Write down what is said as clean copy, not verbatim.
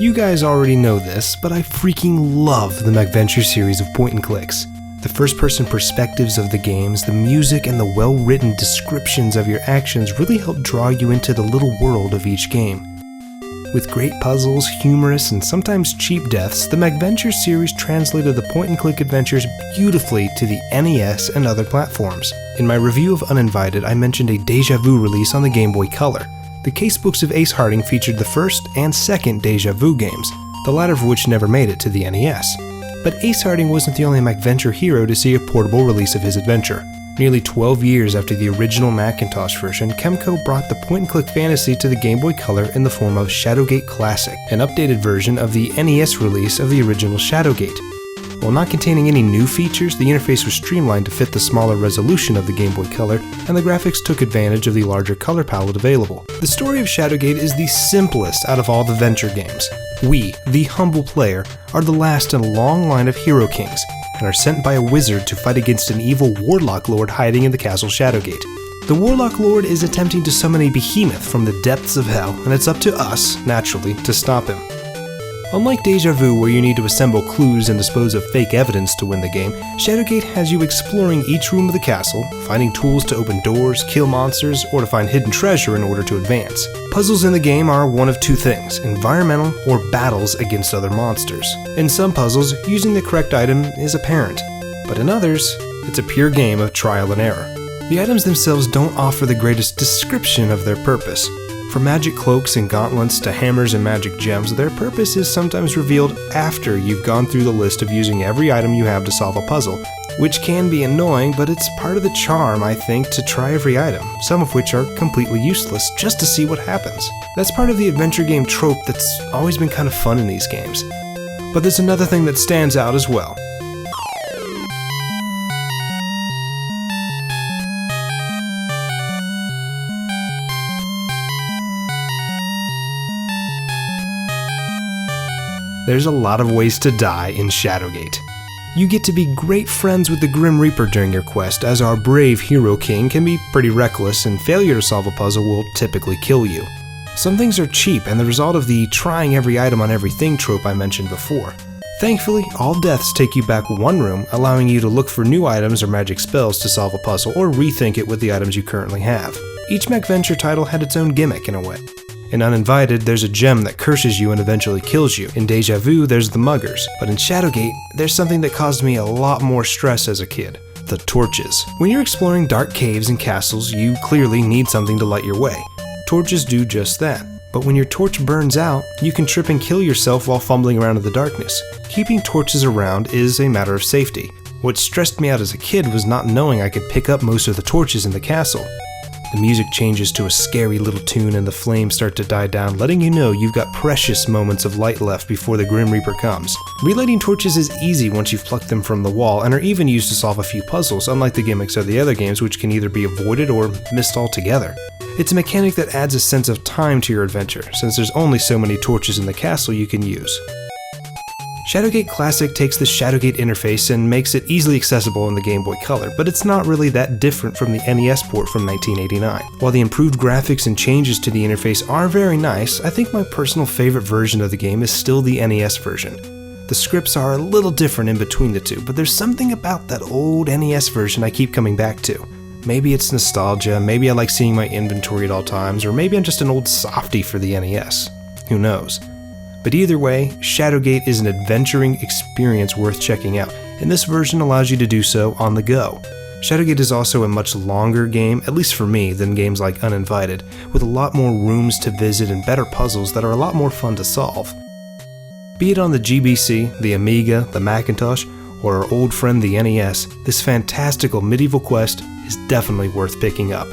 You guys already know this, but I freaking love the MacVenture series of point-and-clicks. The first-person perspectives of the games, the music, and the well-written descriptions of your actions really help draw you into the little world of each game. With great puzzles, humorous, and sometimes cheap deaths, the MacVenture series translated the point-and-click adventures beautifully to the NES and other platforms. In my review of Uninvited, I mentioned a Deja Vu release on the Game Boy Color. The casebooks of Ace Harding featured the first and second Deja Vu games, the latter of which never made it to the NES. But Ace Harding wasn't the only MacVenture hero to see a portable release of his adventure. Nearly 12 years after the original Macintosh version, Kemco brought the point-and-click fantasy to the Game Boy Color in the form of ShadowGate Classic, an updated version of the NES release of the original ShadowGate. While not containing any new features, the interface was streamlined to fit the smaller resolution of the Game Boy Color, and the graphics took advantage of the larger color palette available. The story of ShadowGate is the simplest out of all the Venture games. We, the humble player, are the last in a long line of hero kings, and are sent by a wizard to fight against an evil warlock lord hiding in the castle Shadowgate. The warlock lord is attempting to summon a behemoth from the depths of hell, and it's up to us, naturally, to stop him. Unlike Deja Vu, where you need to assemble clues and dispose of fake evidence to win the game, Shadowgate has you exploring each room of the castle, finding tools to open doors, kill monsters, or to find hidden treasure in order to advance. Puzzles in the game are one of two things: environmental or battles against other monsters. In some puzzles, using the correct item is apparent, but in others, it's a pure game of trial and error. The items themselves don't offer the greatest description of their purpose. From magic cloaks and gauntlets to hammers and magic gems, their purpose is sometimes revealed after you've gone through the list of using every item you have to solve a puzzle, which can be annoying, but it's part of the charm, I think, to try every item, some of which are completely useless, just to see what happens. That's part of the adventure game trope that's always been kind of fun in these games. But there's another thing that stands out as well. There's a lot of ways to die in Shadowgate. You get to be great friends with the Grim Reaper during your quest, as our brave hero king can be pretty reckless, and failure to solve a puzzle will typically kill you. Some things are cheap and the result of the trying every item on everything trope I mentioned before. Thankfully, all deaths take you back one room, allowing you to look for new items or magic spells to solve a puzzle or rethink it with the items you currently have. Each MacVenture title had its own gimmick in a way. In Uninvited, there's a gem that curses you and eventually kills you. In Deja Vu, there's the muggers. But in Shadowgate, there's something that caused me a lot more stress as a kid: the torches. When you're exploring dark caves and castles, you clearly need something to light your way. Torches do just that. But when your torch burns out, you can trip and kill yourself while fumbling around in the darkness. Keeping torches around is a matter of safety. What stressed me out as a kid was not knowing I could pick up most of the torches in the castle. The music changes to a scary little tune and the flames start to die down, letting you know you've got precious moments of light left before the Grim Reaper comes. Relighting torches is easy once you've plucked them from the wall, and are even used to solve a few puzzles, unlike the gimmicks of the other games, which can either be avoided or missed altogether. It's a mechanic that adds a sense of time to your adventure, since there's only so many torches in the castle you can use. ShadowGate Classic takes the ShadowGate interface and makes it easily accessible in the Game Boy Color, but it's not really that different from the NES port from 1989. While the improved graphics and changes to the interface are very nice, I think my personal favorite version of the game is still the NES version. The scripts are a little different in between the two, but there's something about that old NES version I keep coming back to. Maybe it's nostalgia, maybe I like seeing my inventory at all times, or maybe I'm just an old softie for the NES. Who knows? But either way, Shadowgate is an adventuring experience worth checking out, and this version allows you to do so on the go. Shadowgate is also a much longer game, at least for me, than games like Uninvited, with a lot more rooms to visit and better puzzles that are a lot more fun to solve. Be it on the GBC, the Amiga, the Macintosh, or our old friend the NES, this fantastical medieval quest is definitely worth picking up.